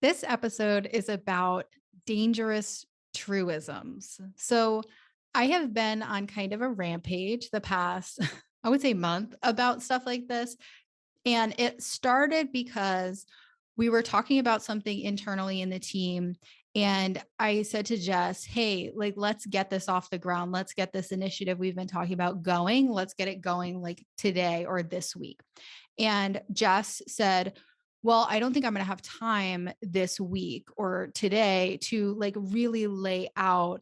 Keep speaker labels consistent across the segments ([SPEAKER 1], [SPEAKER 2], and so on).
[SPEAKER 1] This episode is about dangerous truisms. So, I have been on kind of a rampage the past, I would say, month about stuff like this. And it started because we were talking about something internally in the team. And I said to Jess, hey, like, let's get this off the ground. Let's get this initiative we've been talking about going. Let's get it going like today or this week. And Jess said, well, I don't think I'm going to have time this week or today to like really lay out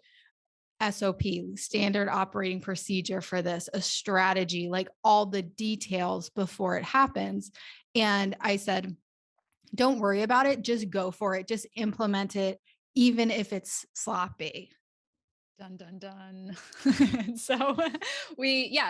[SPEAKER 1] SOP, standard operating procedure for this, a strategy, like all the details before it happens. And I said, don't worry about it. Just go for it. Just implement it, even if it's sloppy.
[SPEAKER 2] Dun dun dun. So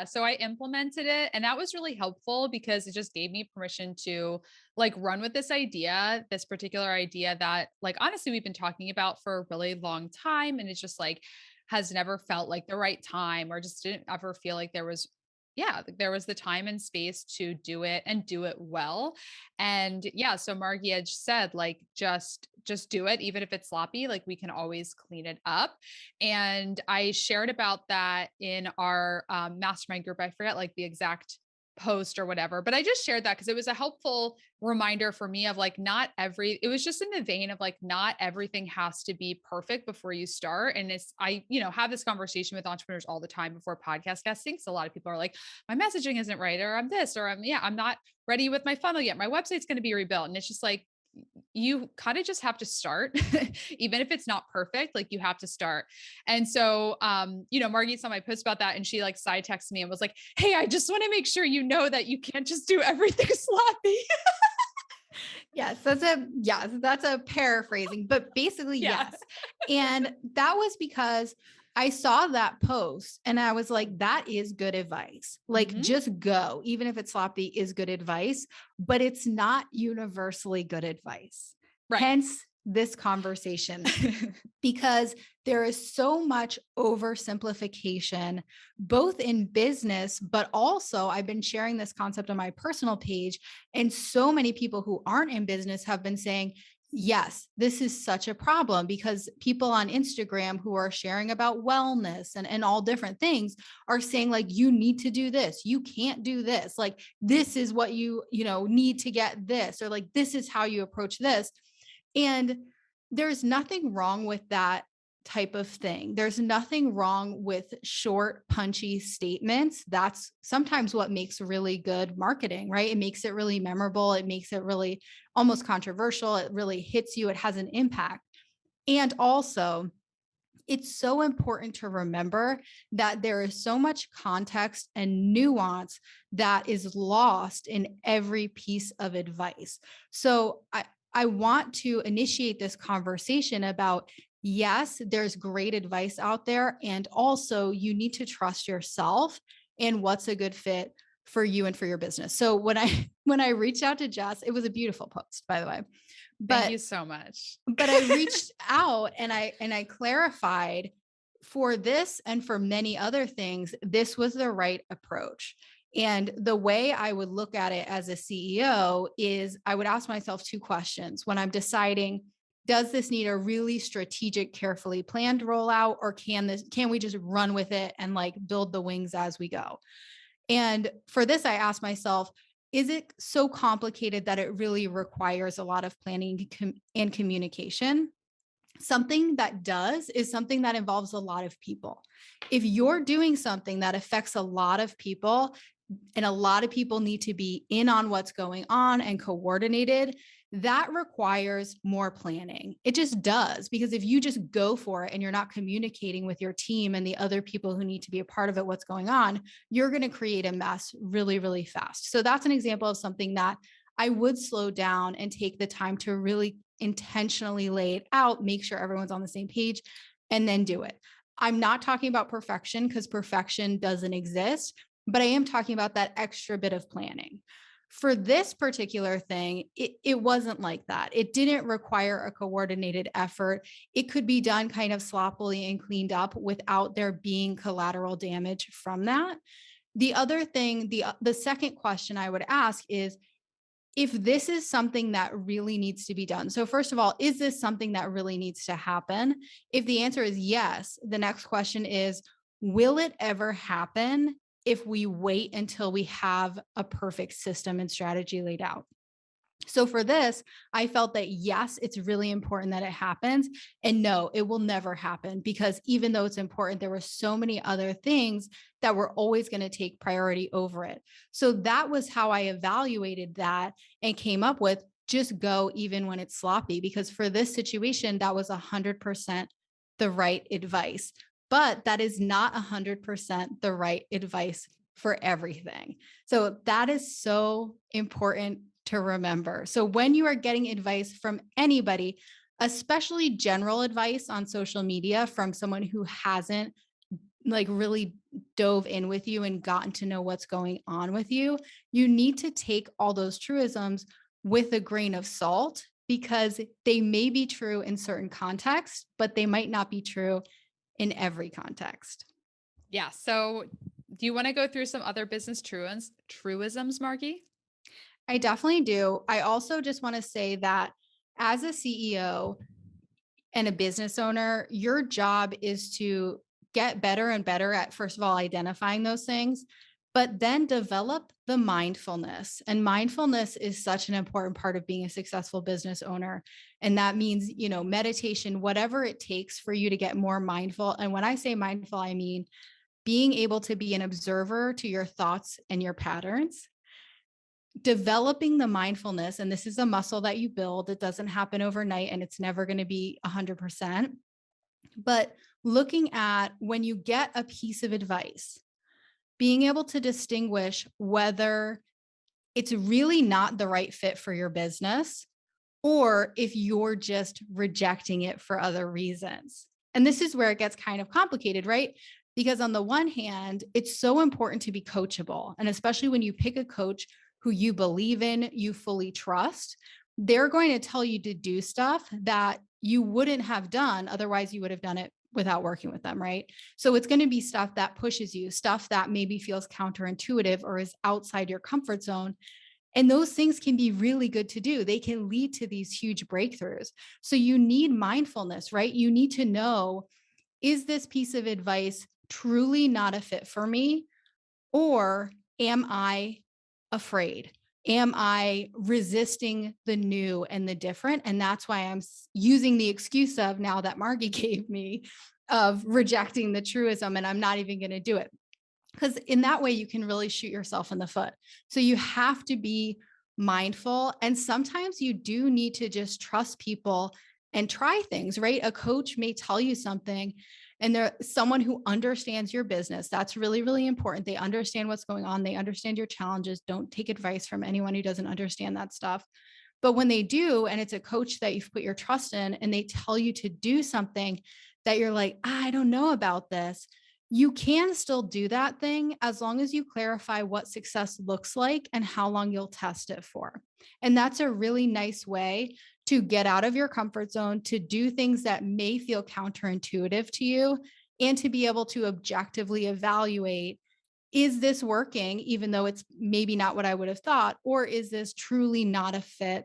[SPEAKER 2] so I implemented it and that was really helpful because it just gave me permission to like run with this particular idea that like honestly we've been talking about for a really long time and it's just like has never felt like the right time or just didn't ever feel like there was the time and space to do it and do it well. And yeah, so Margie had said like just do it even if it's sloppy, like we can always clean it up. And I shared about that in our mastermind group. I forget like the exact post or whatever, but I just shared that because it was a helpful reminder for me of like it was just in the vein of like not everything has to be perfect before you start. And have this conversation with entrepreneurs all the time before podcast guesting. So a lot of people are like, my messaging isn't right, or I'm this, or I'm not ready with my funnel yet. My website's going to be rebuilt. And it's just like, you kind of just have to start even if it's not perfect, like you have to start. And so Margie saw my post about that and she like side texted me and was like, hey, I just want to make sure you know that you can't just do everything sloppy.
[SPEAKER 1] That's a paraphrasing, but basically
[SPEAKER 2] Yeah.
[SPEAKER 1] yes. And that was because I saw that post and I was like, that is good advice. Like
[SPEAKER 2] Hmm.
[SPEAKER 1] just go, even if it's sloppy is good advice, but it's not universally good advice.
[SPEAKER 2] Right.
[SPEAKER 1] Hence this conversation, because there is so much oversimplification, both in business, but also I've been sharing this concept on my personal page. And so many people who aren't in business have been saying, yes, this is such a problem because people on Instagram who are sharing about wellness and all different things are saying like, you need to do this. You can't do this. Like, this is what need to get this, or like, this is how you approach this. And there's nothing wrong with that type of thing. There's nothing wrong with short, punchy statements. That's sometimes what makes really good marketing, right? It makes it really memorable. It makes it really almost controversial. It really hits you. It has an impact. And also, it's so important to remember that there is so much context and nuance that is lost in every piece of advice. So I want to initiate this conversation about, yes, there's great advice out there. And also you need to trust yourself and what's a good fit for you and for your business. So when I reached out to Jess, it was a beautiful post, by the way.
[SPEAKER 2] Thank
[SPEAKER 1] But
[SPEAKER 2] you so much.
[SPEAKER 1] but I reached out and I clarified for this and for many other things, this was the right approach. And the way I would look at it as a CEO is I would ask myself two questions when I'm deciding, does this need a really strategic, carefully planned rollout, or can we just run with it and like build the wings as we go? And for this, I asked myself, is it so complicated that it really requires a lot of planning and communication? Something that does is something that involves a lot of people. If you're doing something that affects a lot of people, and a lot of people need to be in on what's going on and coordinated, that requires more planning. It just does, because if you just go for it and you're not communicating with your team and the other people who need to be a part of it, what's going on, you're going to create a mess really, really fast. So that's an example of something that I would slow down and take the time to really intentionally lay it out, make sure everyone's on the same page, and then do it. I'm not talking about perfection because perfection doesn't exist, but I am talking about that extra bit of planning. For this particular thing, it wasn't like that. It didn't require a coordinated effort. It could be done kind of sloppily and cleaned up without there being collateral damage from that. The other thing, the second question I would ask is, if this is something that really needs to be done. So first of all, is this something that really needs to happen? If the answer is yes, the next question is, will it ever happen if we wait until we have a perfect system and strategy laid out? So for this, I felt that yes, it's really important that it happens. And no, it will never happen, because even though it's important, there were so many other things that were always going to take priority over it. So that was how I evaluated that and came up with just go even when it's sloppy, because for this situation, that was 100% the right advice. But that is not 100% the right advice for everything. So that is so important to remember. So when you are getting advice from anybody, especially general advice on social media from someone who hasn't like really dove in with you and gotten to know what's going on with you, you need to take all those truisms with a grain of salt, because they may be true in certain contexts, but they might not be true in every context.
[SPEAKER 2] Yeah. So do you want to go through some other business truisms, Margie?
[SPEAKER 1] I definitely do. I also just want to say that as a CEO and a business owner, your job is to get better and better at, first of all, identifying those things, but then develop the mindfulness. And mindfulness is such an important part of being a successful business owner. And that means, meditation, whatever it takes for you to get more mindful. And when I say mindful, I mean being able to be an observer to your thoughts and your patterns, developing the mindfulness. And this is a muscle that you build. It doesn't happen overnight and it's never going to be 100%. But looking at when you get a piece of advice, being able to distinguish whether it's really not the right fit for your business or if you're just rejecting it for other reasons. And this is where it gets kind of complicated, right? Because on the one hand, it's so important to be coachable. And especially when you pick a coach who you believe in, you fully trust, they're going to tell you to do stuff that you wouldn't have done. Otherwise, you would have done it without working with them, right? So it's going to be stuff that pushes you, stuff that maybe feels counterintuitive or is outside your comfort zone. And those things can be really good to do. They can lead to these huge breakthroughs. So you need mindfulness, right? You need to know, is this piece of advice truly not a fit for me? Or am I afraid? Am I resisting the new and the different? And that's why I'm using the excuse of, now that Margie gave me, of rejecting the truism, and I'm not even going to do it. Because in that way, you can really shoot yourself in the foot. So you have to be mindful. And sometimes you do need to just trust people and try things, right? A coach may tell you something, and they're someone who understands your business. That's really, really important. They understand what's going on, they understand your challenges. Don't take advice from anyone who doesn't understand that stuff. But when they do, and it's a coach that you've put your trust in, and they tell you to do something that you're like, I don't know about this, you can still do that thing as long as you clarify what success looks like and how long you'll test it for. And that's a really nice way to get out of your comfort zone, to do things that may feel counterintuitive to you, and to be able to objectively evaluate, is this working, even though it's maybe not what I would have thought, or is this truly not a fit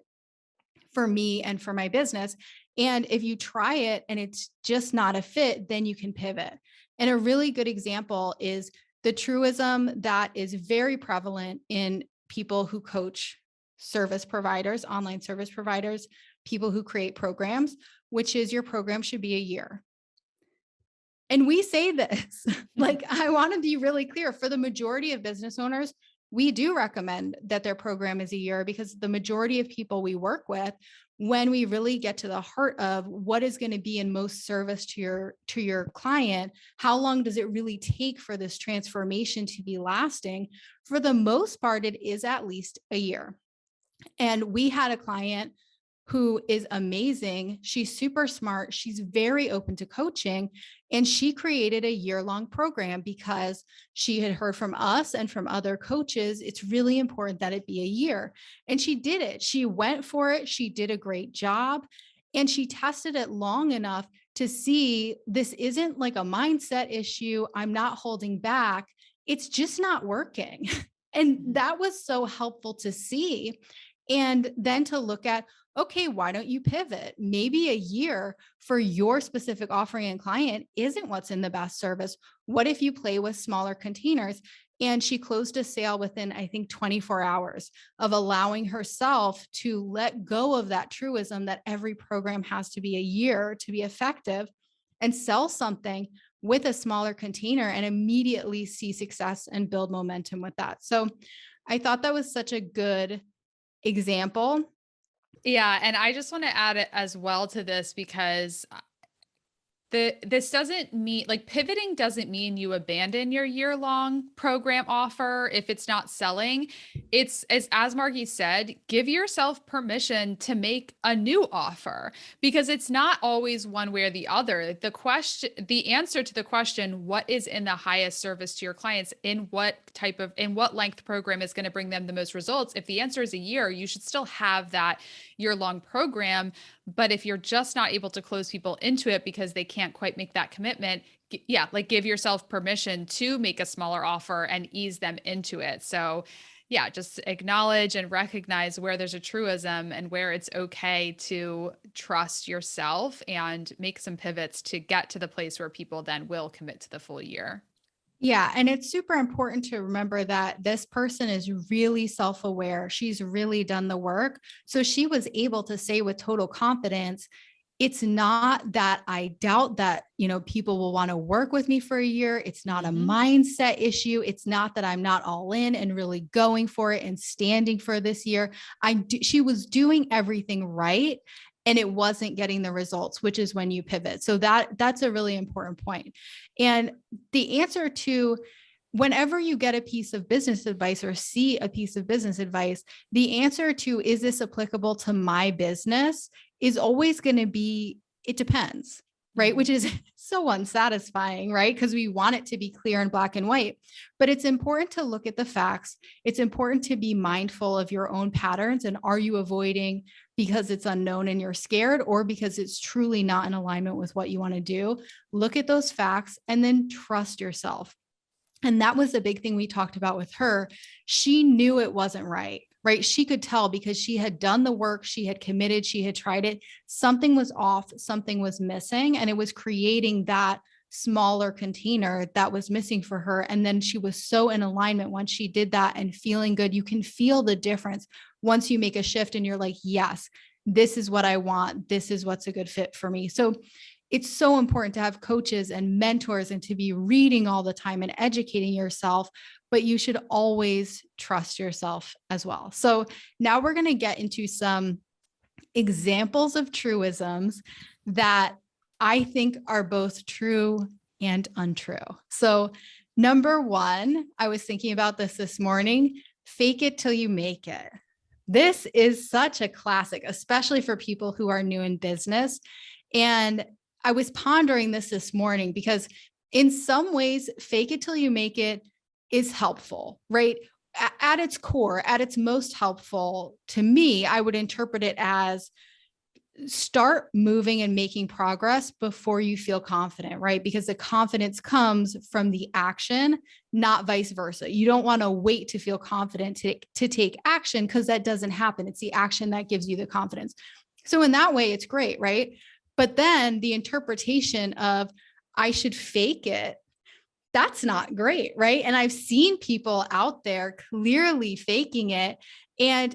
[SPEAKER 1] for me and for my business? And if you try it and it's just not a fit, then you can pivot. And a really good example is the truism that is very prevalent in people who coach service providers, online service providers, people who create programs, which is your program should be a year. And we say this, like, I want to be really clear, for the majority of business owners, we do recommend that their program is a year, because the majority of people we work with, when we really get to the heart of what is going to be in most service to your client, how long does it really take for this transformation to be lasting? For the most part, it is at least a year. And we had a client who is amazing. She's super smart. She's very open to coaching. And she created a year-long program because she had heard from us and from other coaches, it's really important that it be a year. And she did it. She went for it. She did a great job. And she tested it long enough to see, this isn't like a mindset issue. I'm not holding back. It's just not working. And that was so helpful to see. And then to look at, okay, why don't you pivot? Maybe a year for your specific offering and client isn't what's in the best service. What if you play with smaller containers? And she closed a sale within, I think, 24 hours of allowing herself to let go of that truism that every program has to be a year to be effective, and sell something with a smaller container and immediately see success and build momentum with that. So I thought that was such a good example.
[SPEAKER 2] Yeah, and I just want to add it as well to this because this doesn't mean, like, pivoting doesn't mean you abandon your year-long program offer if it's not selling. It's as Margie said, give yourself permission to make a new offer, because it's not always one way or the other. The answer to the question, what is in the highest service to your clients, in what length program is going to bring them the most results? If the answer is a year, you should still have that year-long program. But if you're just not able to close people into it because they can't quite make that commitment, yeah, like, give yourself permission to make a smaller offer and ease them into it. So yeah, just acknowledge and recognize where there's a truism and where it's okay to trust yourself and make some pivots to get to the place where people then will commit to the full year.
[SPEAKER 1] Yeah. And it's super important to remember that this person is really self-aware. She's really done the work. So she was able to say with total confidence, it's not that I doubt that, people will want to work with me for a year. It's not a
[SPEAKER 2] Mhm.
[SPEAKER 1] mindset issue. It's not that I'm not all in and really going for it and standing for this year. She was doing everything right, and it wasn't getting the results, which is when you pivot. So that's a really important point. And the answer to, whenever you get a piece of business advice or see a piece of business advice, the answer to, is this applicable to my business, is always going to be, it depends, right? Which
[SPEAKER 2] Mhm.
[SPEAKER 1] is so unsatisfying, right? Because we want it to be clear and black and white. But it's important to look at the facts. It's important to be mindful of your own patterns. And are you avoiding because it's unknown and you're scared, or because it's truly not in alignment with what you want to do? Look at those facts and then trust yourself. And that was the big thing we talked about with her. She knew it wasn't right, right? She could tell because she had done the work, she had committed, she had tried it. Something was off, something was missing, and it was creating that smaller container that was missing for her. And then she was so in alignment once she did that and feeling good. You can feel the difference once you make a shift and you're like, yes, this is what I want. This is what's a good fit for me. So it's so important to have coaches and mentors and to be reading all the time and educating yourself, but you should always trust yourself as well. So now we're going to get into some examples of truisms that I think are both true and untrue. So number one, I was thinking about this morning, fake it till you make it. This is such a classic, especially for people who are new in business. And I was pondering this morning because in some ways, fake it till you make it is helpful, right? At its core, at its most helpful to me, I would interpret it as start moving and making progress before you feel confident, right? Because the confidence comes from the action, not vice versa. You don't want to wait to feel confident to take action, because that doesn't happen. It's the action that gives you the confidence. So in that way, it's great, right? But then the interpretation of I should fake it, that's not great, right? And I've seen people out there clearly faking it, and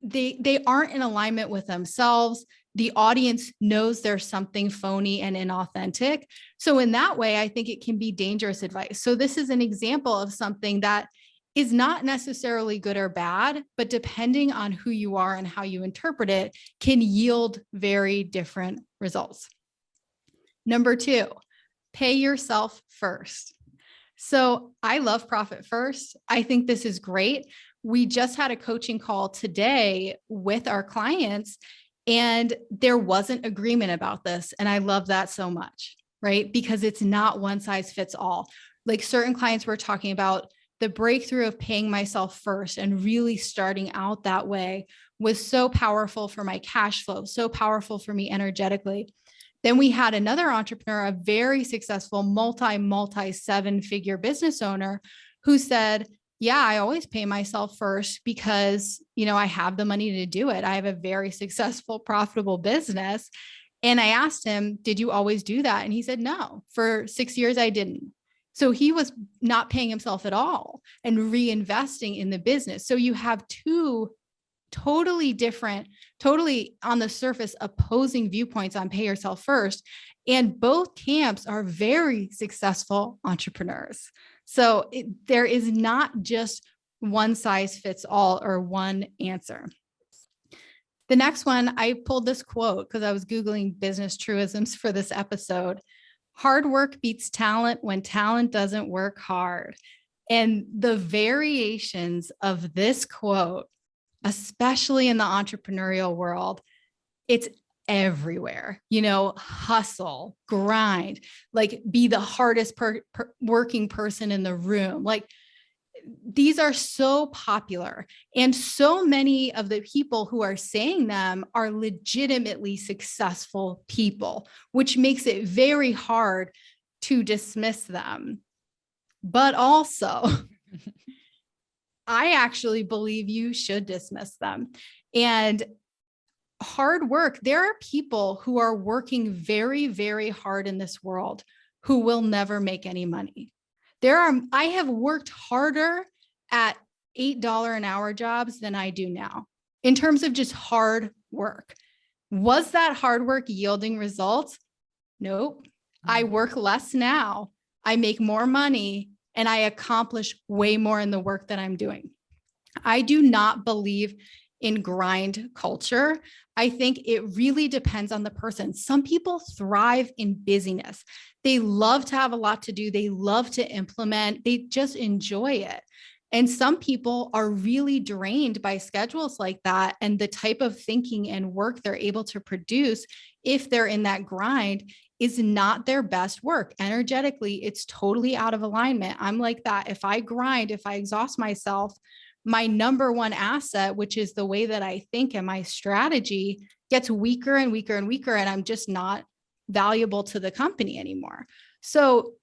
[SPEAKER 1] they aren't in alignment with themselves. The audience knows there's something phony and inauthentic. So in that way, I think it can be dangerous advice. So this is an example of something that is not necessarily good or bad, but depending on who you are and how you interpret it, can yield very different results. Number two, pay yourself first. So I love profit first. I think this is great. We just had a coaching call today with our clients, and there wasn't agreement about this. And I love that so much, right? Because it's not one size fits all. Like certain clients were talking about the breakthrough of paying myself first and really starting out that way was so powerful for my cash flow, so powerful for me energetically. Then we had another entrepreneur, a very successful multi 7-figure business owner, who said, yeah, I always pay myself first because, I have the money to do it. I have a very successful, profitable business. And I asked him, did you always do that? And he said, no, for 6 years, I didn't. So he was not paying himself at all and reinvesting in the business. So you have two totally different, totally on the surface, opposing viewpoints on pay yourself first. And both camps are very successful entrepreneurs. So there is not just one size fits all or one answer. The next one, I pulled this quote because I was Googling business truisms for this episode. Hard work beats talent when talent doesn't work hard. And the variations of this quote, especially in the entrepreneurial world, it's everywhere. Hustle, grind, like be the hardest working person in the room. Like these are so popular, and so many of the people who are saying them are legitimately successful people, which makes it very hard to dismiss them. But also, I actually believe you should dismiss them. And hard work, there are people who are working very, very hard in this world who will never make any money. I have worked harder at $8 an hour jobs than I do now in terms of just hard work. Was that hard work yielding results? Nope. I work less now. I make more money and I accomplish way more in the work that I'm doing. I do not believe in grind culture. I think it really depends on the person. Some people thrive in busyness. They love to have a lot to do. They love to implement. They just enjoy it. And some people are really drained by schedules like that and the type of thinking and work they're able to produce if they're in that grind is not their best work. Energetically, it's totally out of alignment. I'm like that. If I grind, if I exhaust myself, my number one asset, which is the way that I think and my strategy, gets weaker and weaker and weaker, and I'm just not valuable to the company anymore. So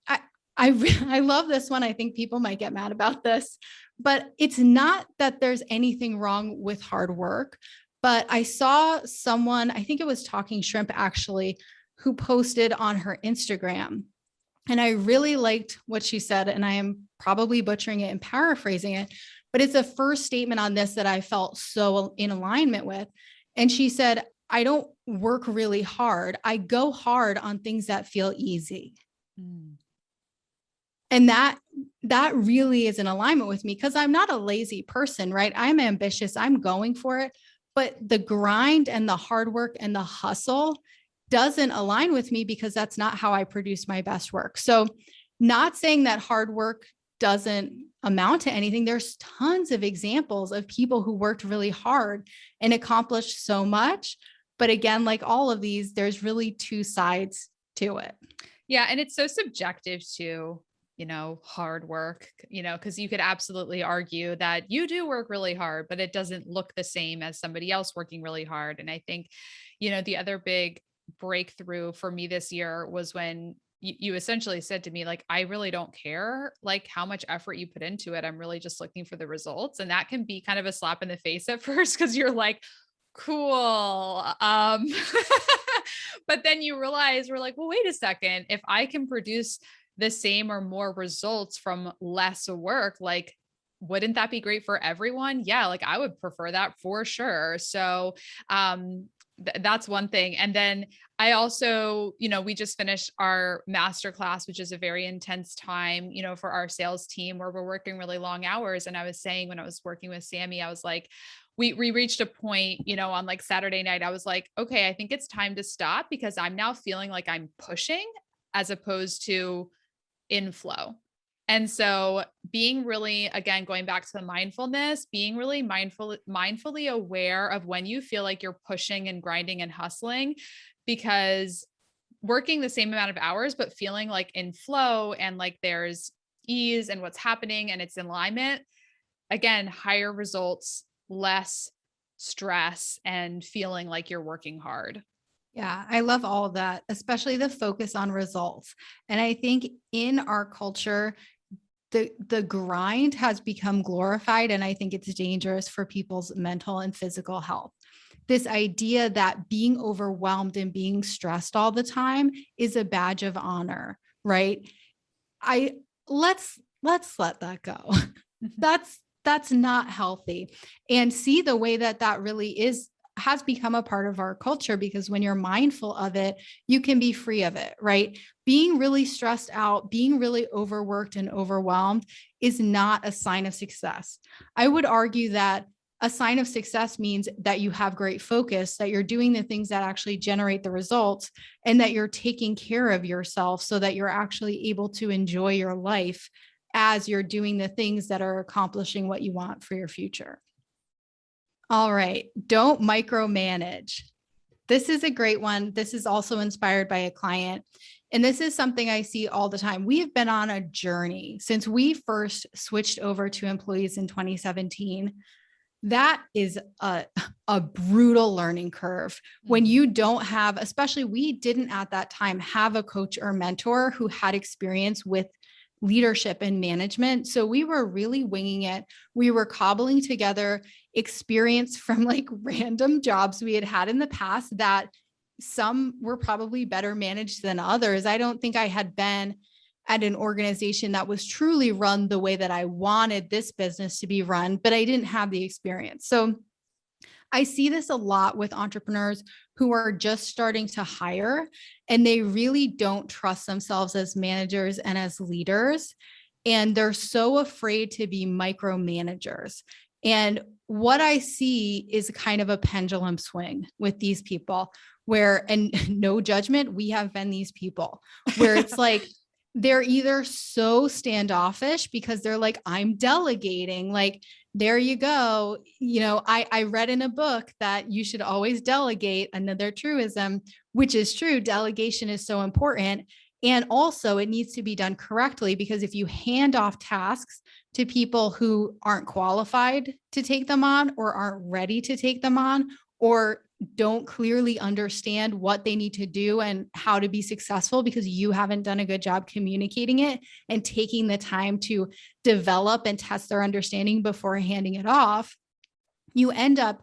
[SPEAKER 1] I love this one. I think people might get mad about this, but it's not that there's anything wrong with hard work. But I saw someone, I think it was Talking Shrimp actually, who posted on her Instagram. And I really liked what she said, and I am probably butchering it and paraphrasing it, but it's a first statement on this that I felt so in alignment with. And she said, I don't work really hard. I go hard on things that feel easy. And that really is in alignment with me because I'm not a lazy person, right? I'm ambitious. I'm going for it. But the grind and the hard work and the hustle doesn't align with me because that's not how I produce my best work. So not saying that hard work doesn't amount to anything. There's tons of examples of people who worked really hard and accomplished so much. But again, like all of these, there's really two sides to it.
[SPEAKER 2] Yeah. And it's so subjective too, hard work, because you could absolutely argue that you do work really hard, but it doesn't look the same as somebody else working really hard. And I think, the other big breakthrough for me this year was when you essentially said to me, like, I really don't care like how much effort you put into it. I'm really just looking for the results. And that can be kind of a slap in the face at first because you're like, cool. But then you realize we're like, well, wait a second. If I can produce the same or more results from less work, like, wouldn't that be great for everyone? Yeah. Like I would prefer that for sure. So, that's one thing. And then I also, we just finished our masterclass, which is a very intense time, for our sales team where we're working really long hours. And I was saying when I was working with Sammy, I was like, we reached a point, on like Saturday night, I was like, okay, I think it's time to stop because I'm now feeling like I'm pushing as opposed to inflow. And so being really, again, going back to the mindfulness, being really mindfully aware of when you feel like you're pushing and grinding and hustling, because working the same amount of hours, but feeling like in flow and like there's ease and what's happening and it's in alignment, again, higher results, less stress and feeling like you're working hard.
[SPEAKER 1] Yeah, I love all of that, especially the focus on results. And I think in our culture, the grind has become glorified, and I think it's dangerous for people's mental and physical health. This idea that being overwhelmed and being stressed all the time is a badge of honor, right? I let's let that go. That's not healthy. And see the way that really has become a part of our culture, because when you're mindful of it, you can be free of it, right? Being really stressed out, being really overworked and overwhelmed is not a sign of success. I would argue that a sign of success means that you have great focus, that you're doing the things that actually generate the results, and that you're taking care of yourself so that you're actually able to enjoy your life as you're doing the things that are accomplishing what you want for your future. All right. Don't micromanage. This is a great one. This is also inspired by a client. And this is something I see all the time. We have been on a journey since we first switched over to employees in 2017. That is a brutal learning curve when you don't have, especially we didn't at that time have a coach or mentor who had experience with leadership and management. So we were really winging it. We were cobbling together experience from like random jobs we had had in the past that some were probably better managed than others. I don't think I had been at an organization that was truly run the way that I wanted this business to be run, but I didn't have the experience. So I see this a lot with entrepreneurs who are just starting to hire, and they really don't trust themselves as managers and as leaders. And they're so afraid to be micromanagers. And what I see is kind of a pendulum swing with these people where, and no judgment, we have been these people where it's like, they're either so standoffish because they're like, I'm delegating, like, there you go. You know, I read in a book that you should always delegate, another truism, which is true. Delegation is so important. And also it needs to be done correctly, because if you hand off tasks to people who aren't qualified to take them on, or aren't ready to take them on, or don't clearly understand what they need to do and how to be successful because you haven't done a good job communicating it and taking the time to develop and test their understanding before handing it off, you end up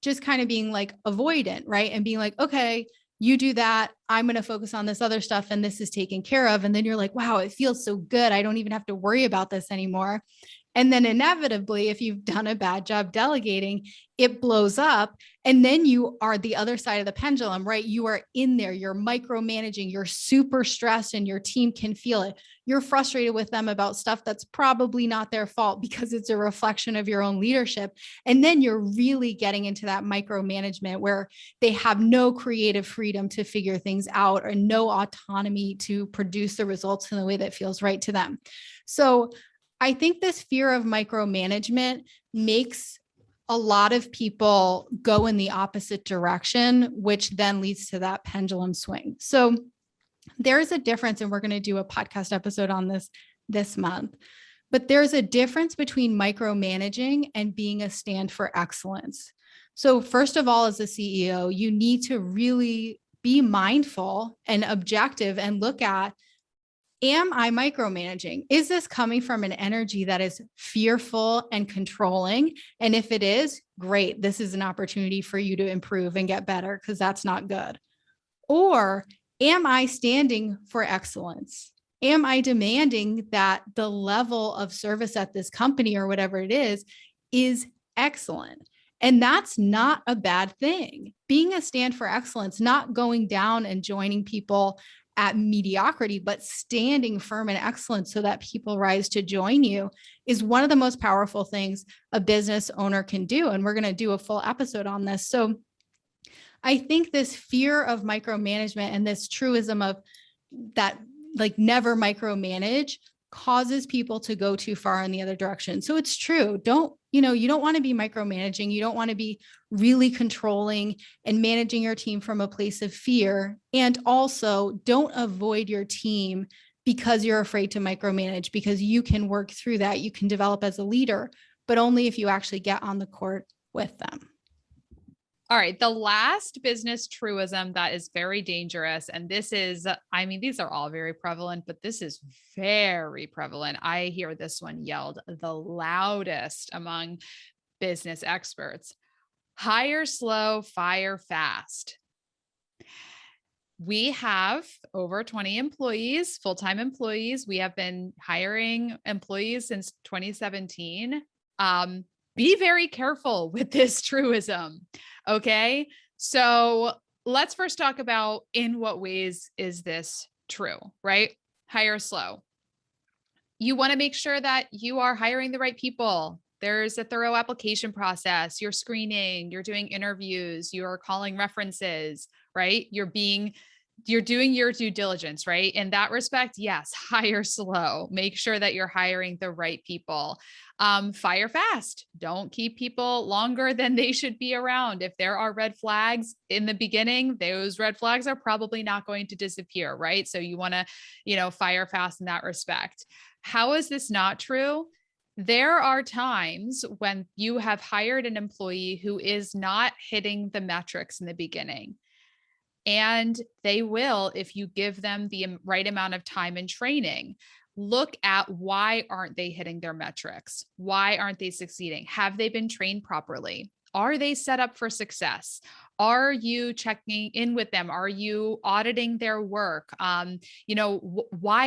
[SPEAKER 1] just kind of being like avoidant, right? And being like, okay, you do that. I'm going to focus on this other stuff and this is taken care of. And then you're like, wow, it feels so good. I don't even have to worry about this anymore. And then inevitably, if you've done a bad job delegating, it blows up. And then you are the other side of the pendulum, right? You are in there, you're micromanaging, you're super stressed, and your team can feel it. You're frustrated with them about stuff that's probably not their fault because it's a reflection of your own leadership. And then you're really getting into that micromanagement where they have no creative freedom to figure things out or no autonomy to produce the results in the way that feels right to them. So I think this fear of micromanagement makes a lot of people go in the opposite direction, which then leads to that pendulum swing. So there's a difference, and we're going to do a podcast episode on this month, but there's a difference between micromanaging and being a stand for excellence. So first of all, as a CEO, you need to really be mindful and objective and look at, am I micromanaging? Is this coming from an energy that is fearful and controlling? And if it is, great. This is an opportunity for you to improve and get better, because that's not good. Or am I standing for excellence? Am I demanding that the level of service at this company or whatever it is excellent? And that's not a bad thing. Being a stand for excellence, not going down and joining people at mediocrity, but standing firm in excellence so that people rise to join you, is one of the most powerful things a business owner can do. And we're going to do a full episode on this. So I think this fear of micromanagement and this truism of that, like, never micromanage, causes people to go too far in the other direction. So it's true. You don't want to be micromanaging. You don't want to be really controlling and managing your team from a place of fear. And also don't avoid your team because you're afraid to micromanage, because you can work through that. You can develop as a leader, but only if you actually get on the court with them.
[SPEAKER 2] All right. The last business truism that is very dangerous. And this is, I mean, these are all very prevalent, but this is very prevalent. I hear this one yelled the loudest among business experts: hire slow, fire fast. We have over 20 employees, full-time employees. We have been hiring employees since 2017. Be very careful with this truism. Okay. So let's first talk about in what ways is this true, right? Hire slow. You want to make sure that you are hiring the right people. There's a thorough application process. You're screening, you're doing interviews, you're calling references, right? You're doing your due diligence, right? In that respect, yes, hire slow. Make sure that you're hiring the right people. Fire fast. Don't keep people longer than they should be around. If there are red flags in the beginning, those red flags are probably not going to disappear, right? So you want to, fire fast in that respect. How is this not true? There are times when you have hired an employee who is not hitting the metrics in the beginning. And they will, if you give them the right amount of time and training. Look at why aren't they hitting their metrics? Why aren't they succeeding? Have they been trained properly? Are they set up for success? Are you checking in with them? Are you auditing their work? Why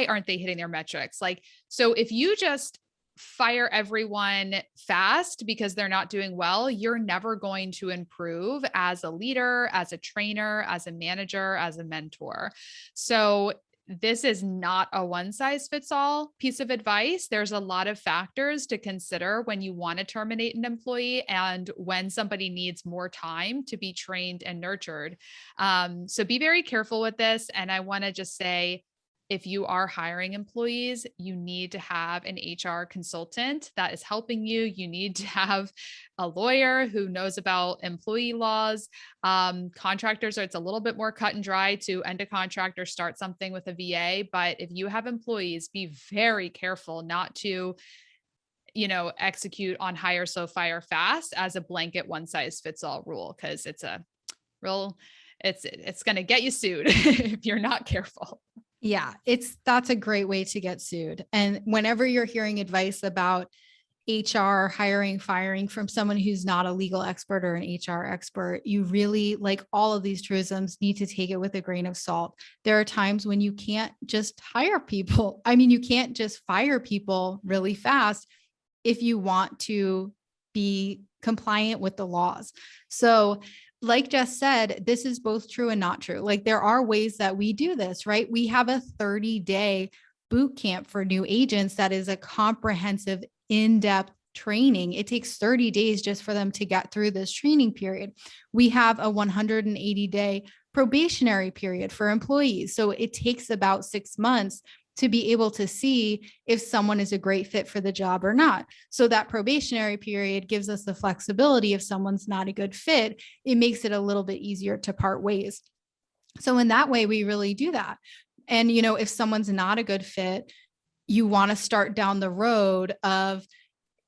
[SPEAKER 2] aren't they hitting their metrics? Like, so if you just fire everyone fast because they're not doing well, you're never going to improve as a leader, as a trainer, as a manager, as a mentor. So this is not a one size fits all piece of advice. There's a lot of factors to consider when you want to terminate an employee and when somebody needs more time to be trained and nurtured. So be very careful with this. And I want to just say, if you are hiring employees, you need to have an HR consultant that is helping you. You need to have a lawyer who knows about employee laws. Contractors, it's a little bit more cut and dry to end a contract or start something with a VA. But if you have employees, be very careful not to execute on hire slow, fire fast as a blanket one size fits all rule, because it's going to get you sued if you're not careful.
[SPEAKER 1] Yeah, that's a great way to get sued. And whenever you're hearing advice about HR hiring, firing from someone who's not a legal expert or an HR expert, you really, like all of these truisms, need to take it with a grain of salt. There are times when you can't just hire people. I mean, you can't just fire people really fast if you want to be compliant with the laws. So like Jess said, this is both true and not true. Like there are ways that we do this, right? We have a 30-day boot camp for new agents that is a comprehensive, in-depth training. It takes 30 days just for them to get through this training period. We have a 180-day probationary period for employees. So it takes about 6 months to be able to see if someone is a great fit for the job or not. So that probationary period gives us the flexibility. If someone's not a good fit, it makes it a little bit easier to part ways. So in that way, we really do that. And, if someone's not a good fit, you want to start down the road of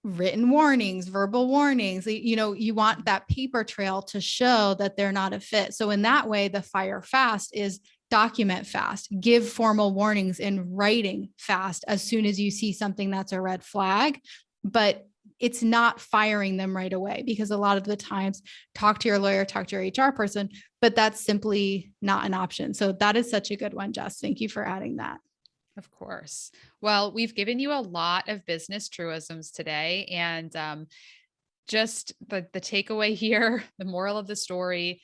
[SPEAKER 1] written warnings, verbal warnings, you want that paper trail to show that they're not a fit. So in that way, the fire fast is document fast, give formal warnings in writing fast as soon as you see something that's a red flag, but it's not firing them right away, because a lot of the times, talk to your lawyer, talk to your HR person, but that's simply not an option. So that is such a good one, Jess. Thank you for adding that.
[SPEAKER 2] Of course. Well, we've given you a lot of business truisms today, and just the takeaway here, the moral of the story: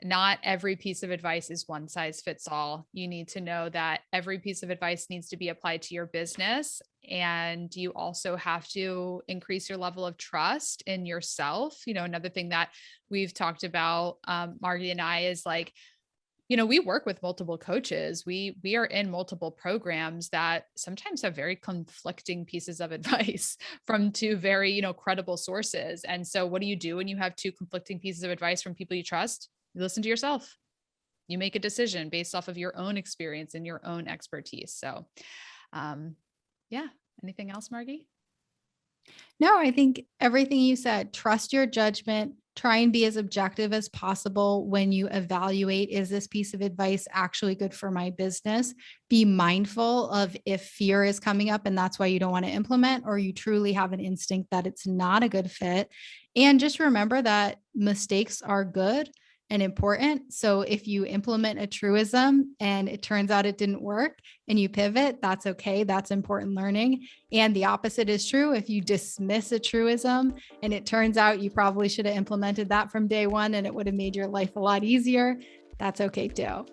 [SPEAKER 2] not every piece of advice is one size fits all. You need to know that every piece of advice needs to be applied to your business. And you also have to increase your level of trust in yourself. Another thing that we've talked about, Margy and I, is like, we work with multiple coaches. We are in multiple programs that sometimes have very conflicting pieces of advice from two very, credible sources. And so what do you do when you have two conflicting pieces of advice from people you trust? You listen to yourself. You make a decision based off of your own experience and your own expertise. So, yeah. Anything else, Margy?
[SPEAKER 1] No, I think everything you said, trust your judgment, Try and be as objective as possible when you evaluate, is this piece of advice actually good for my business? Be mindful of if fear is coming up and that's why you don't want to implement, or you truly have an instinct that it's not a good fit. And just remember that mistakes are good and important. So if you implement a truism and it turns out it didn't work and you pivot, that's okay. That's important learning. And the opposite is true. If you dismiss a truism and it turns out you probably should have implemented that from day one and it would have made your life a lot easier, that's okay too.